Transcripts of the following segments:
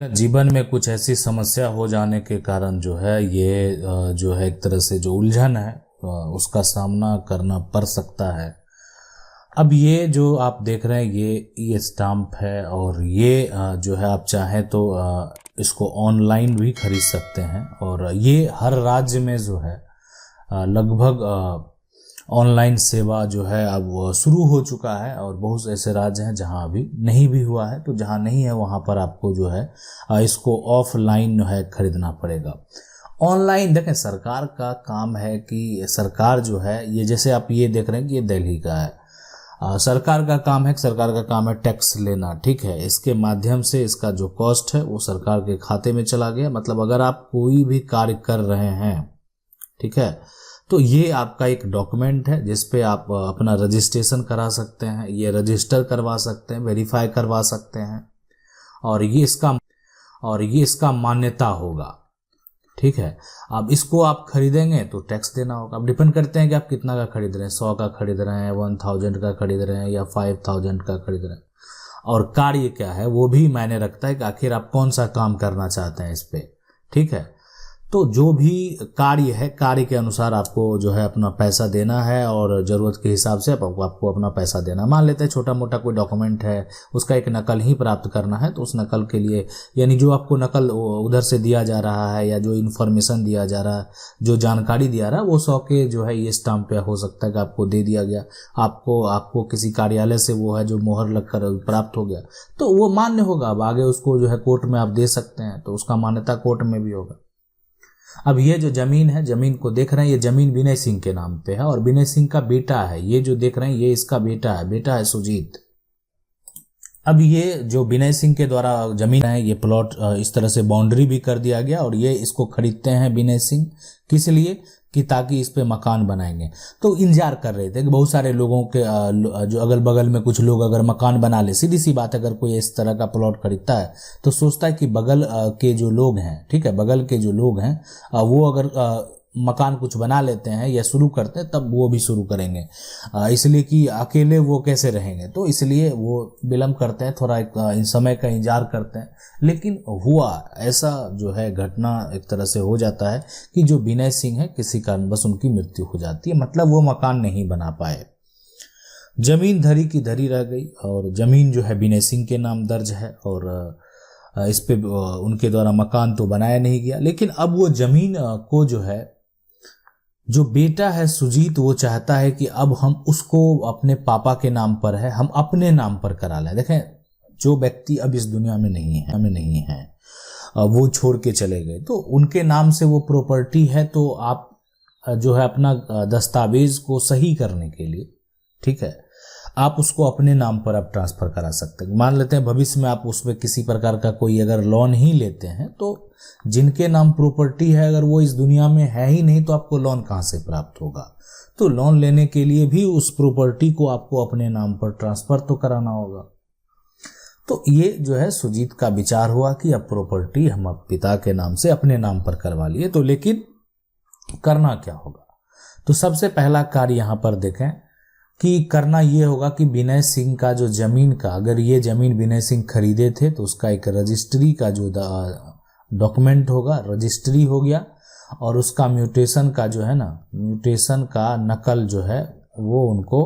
जीवन में कुछ ऐसी समस्या हो जाने के कारण जो है ये जो है एक तरह से जो उलझन है उसका सामना करना पड़ सकता है। अब ये जो आप देख रहे हैं ये स्टाम्प है और ये जो है आप चाहें तो इसको ऑनलाइन भी खरीद सकते हैं और ये हर राज्य में जो है लगभग ऑनलाइन सेवा जो है अब वो शुरू हो चुका है और बहुत से ऐसे राज्य हैं जहां अभी नहीं भी हुआ है। तो जहां नहीं है वहां पर आपको जो है इसको ऑफलाइन है खरीदना पड़ेगा। ऑनलाइन देखें, सरकार का काम है कि सरकार जो है ये जैसे आप ये देख रहे हैं कि ये दिल्ली का है, सरकार का काम है टैक्स लेना, ठीक है। इसके माध्यम से इसका जो कॉस्ट है वो सरकार के खाते में चला गया। मतलब अगर आप कोई भी कार्य कर रहे हैं, ठीक है, तो ये आपका एक डॉक्यूमेंट है जिस पे आप अपना रजिस्ट्रेशन करा सकते हैं, ये रजिस्टर करवा सकते हैं, वेरीफाई करवा सकते हैं और ये इसका मान्यता होगा, ठीक है। अब इसको आप खरीदेंगे तो टैक्स देना होगा। अब डिपेंड करते हैं कि आप कितना का खरीद रहे हैं, 100 का खरीद रहे हैं, 1000 का खरीद रहे हैं या 5000 का खरीद रहे हैं। और कार्य क्या है वो भी मायने रखता है कि आखिर आप कौन सा काम करना चाहते हैं इस पे, ठीक है। तो जो भी कार्य है, कार्य के अनुसार आपको जो है अपना पैसा देना है और ज़रूरत के हिसाब से आपको अपना पैसा देना। मान लेते हैं छोटा मोटा कोई डॉक्यूमेंट है, उसका एक नकल ही प्राप्त करना है, तो उस नकल के लिए यानी जो आपको नकल उधर से दिया जा रहा है या जो इन्फॉर्मेशन दिया जा रहा है, जो जानकारी दिया रहा है, वो 100 के जो है ये स्टाम्प पे हो सकता है कि आपको दे दिया गया, आपको किसी कार्यालय से वो है जो मोहर लगकर प्राप्त हो गया, तो वो मान्य होगा। अब आगे उसको जो है कोर्ट में आप दे सकते हैं, तो उसका मान्यता कोर्ट में भी होगा। अब ये जो जमीन है, जमीन को देख रहे हैं, ये जमीन विनय सिंह के नाम पे है और विनय सिंह का बेटा है। ये जो देख रहे हैं ये इसका बेटा है सुजीत। अब ये जो विनय सिंह के द्वारा जमीन है, ये प्लॉट इस तरह से बाउंड्री भी कर दिया गया और ये इसको खरीदते हैं विनय सिंह, किस लिए कि ताकि इस पे मकान बनाएंगे। तो इंतजार कर रहे थे कि बहुत सारे लोगों के जो अगल बगल में कुछ लोग अगर मकान बना ले, सीधी सी बात, अगर कोई इस तरह का प्लॉट खरीदता है तो सोचता है कि बगल के जो लोग हैं, ठीक है, बगल के जो लोग हैं वो अगर मकान कुछ बना लेते हैं या शुरू करते हैं तब वो भी शुरू करेंगे, इसलिए कि अकेले वो कैसे रहेंगे। तो इसलिए वो विलम्ब करते हैं, थोड़ा इन समय का इंतजार करते हैं। लेकिन हुआ ऐसा जो है घटना एक तरह से हो जाता है कि जो विनय सिंह है किसी कारणवश उनकी मृत्यु हो जाती है, मतलब वो मकान नहीं बना पाए। जमीन धरी की धरी रह गई और जमीन जो है विनय सिंह के नाम दर्ज है और इस पे उनके द्वारा मकान तो बनाया नहीं गया। लेकिन अब वो जमीन को जो है जो बेटा है सुजीत, वो चाहता है कि अब हम उसको अपने पापा के नाम पर है, हम अपने नाम पर करा लें। देखें, जो व्यक्ति अब इस दुनिया में नहीं है, वो छोड़ के चले गए, तो उनके नाम से वो प्रॉपर्टी है, तो आप जो है अपना दस्तावेज को सही करने के लिए, ठीक है, आप उसको अपने नाम पर आप ट्रांसफर करा सकते हैं। मान लेते हैं भविष्य में आप उसमें किसी प्रकार का कोई अगर लोन ही लेते हैं, तो जिनके नाम प्रॉपर्टी है अगर वो इस दुनिया में है ही नहीं तो आपको लोन कहाँ से प्राप्त होगा। तो लोन लेने के लिए भी उस प्रॉपर्टी को आपको अपने नाम पर ट्रांसफर तो कराना होगा। तो ये जो है सुजीत का विचार हुआ कि अब प्रॉपर्टी हम अब पिता के नाम से अपने नाम पर करवा लिए, तो लेकिन करना क्या होगा। तो सबसे पहला कार्य यहाँ पर देखें कि करना ये होगा कि विनय सिंह का जो जमीन का, अगर ये जमीन विनय सिंह खरीदे थे तो उसका एक रजिस्ट्री का जो डॉक्यूमेंट होगा, रजिस्ट्री हो गया, और उसका म्यूटेशन का जो है ना, म्यूटेशन का नकल जो है वो उनको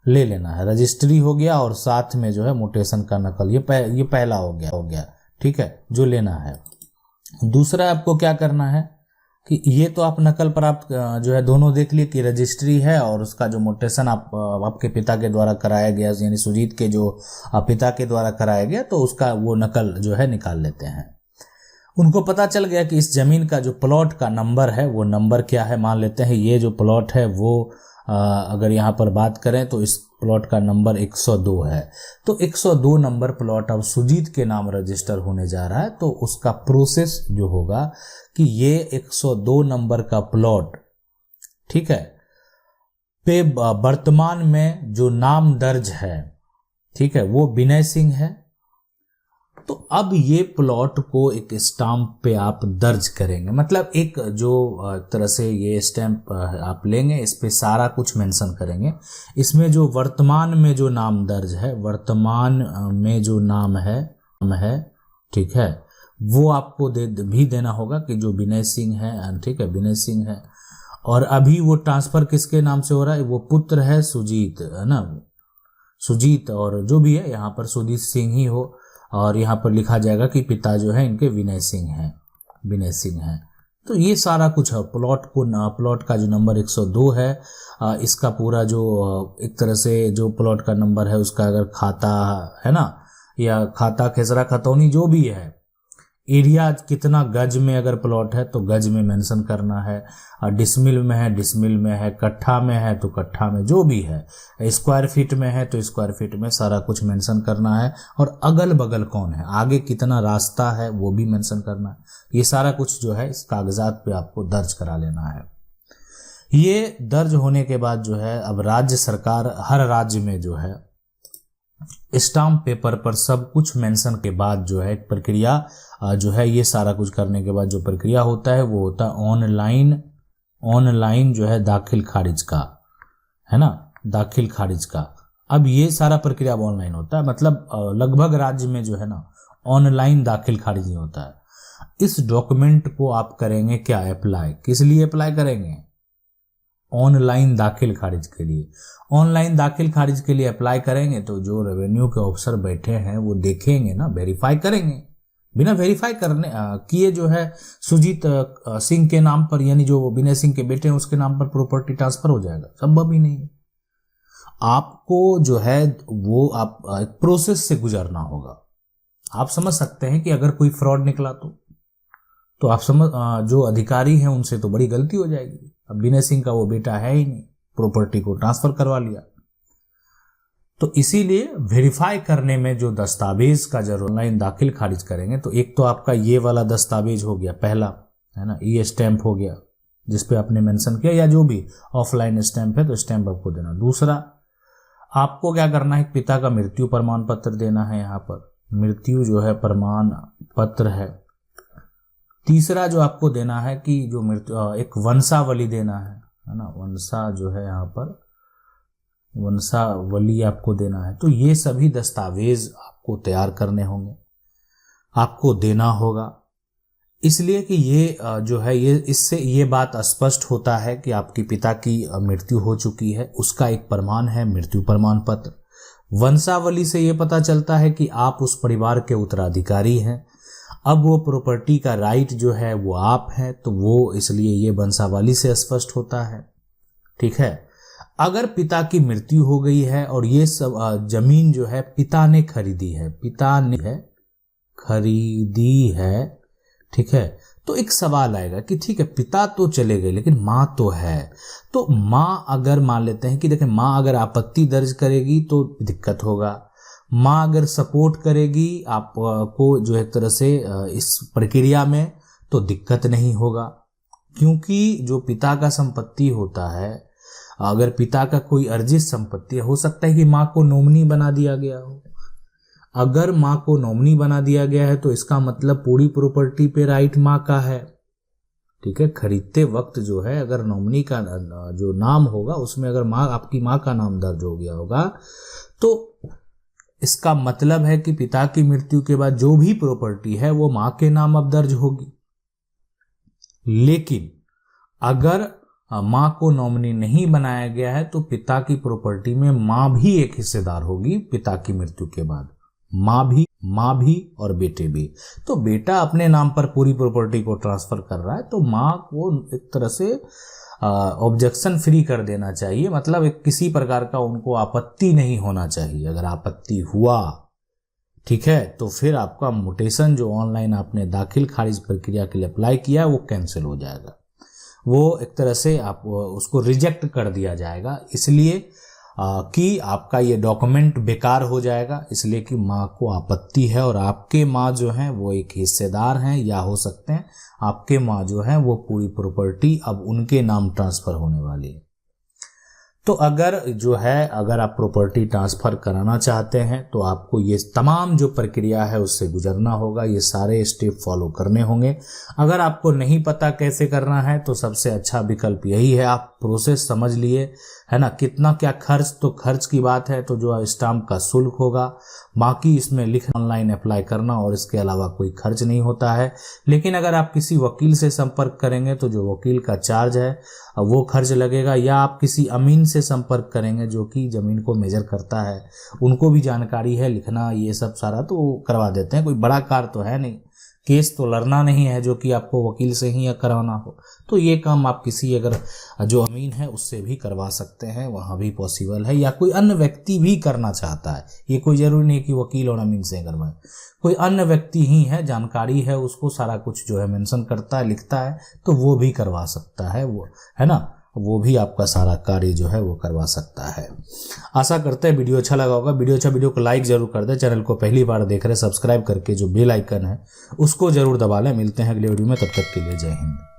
ले लेना है। रजिस्ट्री हो गया और साथ में जो है म्यूटेशन का नकल, ये पहला हो गया, ठीक है, जो लेना है। दूसरा आपको क्या करना है कि ये तो आप नकल पर आप जो है दोनों देख लिए कि रजिस्ट्री है और उसका जो म्यूटेशन आपके पिता के द्वारा कराया गया, यानी सुजीत के जो पिता के द्वारा कराया गया, तो उसका वो नकल जो है निकाल लेते हैं। उनको पता चल गया कि इस जमीन का जो प्लॉट का नंबर है वो नंबर क्या है। मान लेते हैं ये जो प्लॉट है वो अगर यहाँ पर बात करें तो इस प्लॉट का नंबर 102 है, तो 102 नंबर प्लॉट अब सुजीत के नाम रजिस्टर होने जा रहा है। तो उसका प्रोसेस जो होगा कि ये 102 नंबर का प्लॉट, ठीक है, पे वर्तमान में जो नाम दर्ज है, ठीक है, वो विनय सिंह है। तो अब ये प्लॉट को एक स्टाम्प पे आप दर्ज करेंगे, मतलब एक जो तरह से ये स्टैम्प आप लेंगे, इस पे सारा कुछ मेंशन करेंगे। इसमें जो वर्तमान में जो नाम दर्ज है, वर्तमान में जो नाम है, ठीक है, वो आपको भी देना होगा कि जो विनय सिंह है, ठीक है, विनय सिंह है। और अभी वो ट्रांसफर किसके नाम से हो रहा है, वो पुत्र है सुजीत, है ना, सुजीत, और जो भी है यहाँ पर सुजीत सिंह ही हो, और यहाँ पर लिखा जाएगा कि पिता जो है इनके विनय सिंह हैं, विनय सिंह हैं। तो ये सारा कुछ है। प्लॉट का जो नंबर 102 है, इसका पूरा जो एक तरह से जो प्लॉट का नंबर है उसका अगर खाता है ना, या खाता खेसरा खतौनी जो भी है, एरिया कितना गज में अगर प्लॉट है तो गज में मेंशन करना है, डिसमिल में है डिसमिल में है, कट्ठा में है तो कट्ठा में, जो भी है, स्क्वायर फीट में है तो स्क्वायर फीट में, सारा कुछ मेंशन करना है। और अगल बगल कौन है, आगे कितना रास्ता है वो भी मेंशन करना है। ये सारा कुछ जो है इस कागजात पे आपको दर्ज करा लेना है। ये दर्ज होने के बाद जो है अब राज्य सरकार, हर राज्य में जो है स्टाम्प पेपर पर सब कुछ मेंशन के बाद जो है एक प्रक्रिया जो है, ये सारा कुछ करने के बाद जो प्रक्रिया होता है वो होता है ऑनलाइन जो है दाखिल खारिज का, है ना, दाखिल खारिज का। अब ये सारा प्रक्रिया ऑनलाइन होता है, मतलब लगभग राज्य में जो है ना ऑनलाइन दाखिल खारिज नहीं होता है। इस डॉक्यूमेंट को आप करेंगे क्या, अप्लाई, किस लिए अप्लाई करेंगे, ऑनलाइन दाखिल खारिज के लिए। ऑनलाइन दाखिल खारिज के लिए अप्लाई करेंगे तो जो रेवेन्यू के ऑफिसर बैठे हैं वो देखेंगे ना, वेरीफाई करेंगे। बिना वेरीफाई करने किए जो है सुजीत सिंह के नाम पर, यानी जो विनय सिंह के बेटे हैं उसके नाम पर प्रॉपर्टी ट्रांसफर हो जाएगा, संभव ही नहीं है। आपको जो है वो आप एक प्रोसेस से गुजरना होगा। आप समझ सकते हैं कि अगर कोई फ्रॉड निकला तो आप समझ, जो अधिकारी हैं उनसे तो बड़ी गलती हो जाएगी। अब विनय सिंह का वो बेटा है ही नहीं, प्रॉपर्टी को ट्रांसफर करवा लिया। तो इसीलिए वेरीफाई करने में जो दस्तावेज का जरूर ऑनलाइन दाखिल खारिज करेंगे, तो एक तो आपका ये वाला दस्तावेज हो गया पहला, है ना, ये स्टैंप हो गया जिसपे आपने मेंशन किया, या जो भी ऑफलाइन स्टैंप है तो स्टैंप आपको देना। दूसरा आपको क्या करना है, पिता का मृत्यु प्रमाण पत्र देना है, यहाँ पर मृत्यु जो है प्रमाण पत्र है। तीसरा जो आपको देना है कि जो मृत्यु, एक वंशावली देना है ना, वंशा जो है यहाँ पर वंशावली आपको देना है। तो ये सभी दस्तावेज आपको तैयार करने होंगे, आपको देना होगा, इसलिए कि ये जो है ये इससे ये बात स्पष्ट होता है कि आपके पिता की मृत्यु हो चुकी है, उसका एक प्रमाण है मृत्यु प्रमाण पत्र। वंशावली से ये पता चलता है कि आप उस परिवार के उत्तराधिकारी हैं। अब वो प्रॉपर्टी का राइट जो है वो आप हैं, तो वो इसलिए ये वंशावली से स्पष्ट होता है, ठीक है। अगर पिता की मृत्यु हो गई है और ये सब जमीन जो है पिता ने खरीदी है, खरीदी है, ठीक है, तो एक सवाल आएगा कि ठीक है पिता तो चले गए लेकिन माँ तो है। तो माँ अगर मान लेते हैं कि देखें, माँ अगर आपत्ति दर्ज करेगी तो दिक्कत होगा, माँ अगर सपोर्ट करेगी आपको जो एक तरह से इस प्रक्रिया में, तो दिक्कत नहीं होगा। क्योंकि जो पिता का संपत्ति होता है, अगर पिता का कोई अर्जित संपत्ति हो सकता है कि माँ को नॉमिनी बना दिया गया हो। अगर माँ को नॉमिनी बना दिया गया है तो इसका मतलब पूरी प्रॉपर्टी पे राइट माँ का है, ठीक है। खरीदते वक्त जो है अगर नॉमिनी का जो नाम होगा उसमें अगर माँ, आपकी माँ का नाम दर्ज हो गया होगा, तो इसका मतलब है कि पिता की मृत्यु के बाद जो भी प्रॉपर्टी है वो माँ के नाम अब दर्ज होगी। लेकिन अगर माँ को नॉमिनी नहीं बनाया गया है तो पिता की प्रॉपर्टी में माँ भी एक हिस्सेदार होगी पिता की मृत्यु के बाद, माँ भी और बेटे भी। तो बेटा अपने नाम पर पूरी प्रॉपर्टी को ट्रांसफर कर रहा है, तो माँ को एक तरह से ऑब्जेक्शन फ्री कर देना चाहिए, मतलब किसी प्रकार का उनको आपत्ति नहीं होना चाहिए। अगर आपत्ति हुआ, ठीक है, तो फिर आपका म्यूटेशन जो ऑनलाइन आपने दाखिल खारिज प्रक्रिया के लिए अप्लाई किया वो कैंसिल हो जाएगा, वो एक तरह से आप उसको रिजेक्ट कर दिया जाएगा, इसलिए कि आपका ये डॉक्यूमेंट बेकार हो जाएगा, इसलिए कि माँ को आपत्ति है और आपके माँ जो हैं वो एक हिस्सेदार हैं, या हो सकते हैं आपके माँ जो हैं वो पूरी प्रॉपर्टी अब उनके नाम ट्रांसफर होने वाली है। तो अगर आप प्रॉपर्टी ट्रांसफर कराना चाहते हैं तो आपको ये तमाम जो प्रक्रिया है उससे गुजरना होगा, ये सारे स्टेप फॉलो करने होंगे। अगर आपको नहीं पता कैसे करना है तो सबसे अच्छा विकल्प यही है, आप प्रोसेस समझ लिए, है ना। कितना क्या खर्च, तो खर्च की बात है तो जो स्टाम्प का शुल्क होगा, बाकी इसमें लिखना, ऑनलाइन अप्लाई करना, और इसके अलावा कोई खर्च नहीं होता है। लेकिन अगर आप किसी वकील से संपर्क करेंगे तो जो वकील का चार्ज है वो खर्च लगेगा, या आप किसी अमीन से संपर्क करेंगे जो कि ज़मीन को मेजर करता है, उनको भी जानकारी है लिखना ये सब सारा, तो वो करवा देते हैं। कोई बड़ा कार्य तो है नहीं, केस तो लड़ना नहीं है जो कि आपको वकील से ही करवाना हो, तो ये काम आप किसी अगर जो अमीन है उससे भी करवा सकते हैं, वहाँ भी पॉसिबल है। या कोई अन्य व्यक्ति भी करना चाहता है, ये कोई ज़रूरी नहीं कि वकील और अमीन से करवाए, कोई अन्य व्यक्ति ही है, जानकारी है उसको, सारा कुछ जो है मेंशन करता है, लिखता है, तो वो भी करवा सकता है, वो है ना, वो भी आपका सारा कार्य जो है वो करवा सकता है। आशा करते हैं वीडियो अच्छा लगा होगा। वीडियो को लाइक जरूर कर दें। चैनल को पहली बार देख रहे हैं, सब्सक्राइब करके जो बेल आइकन है उसको जरूर दबा लें। मिलते हैं अगले वीडियो में, तब तक के लिए जय हिंद।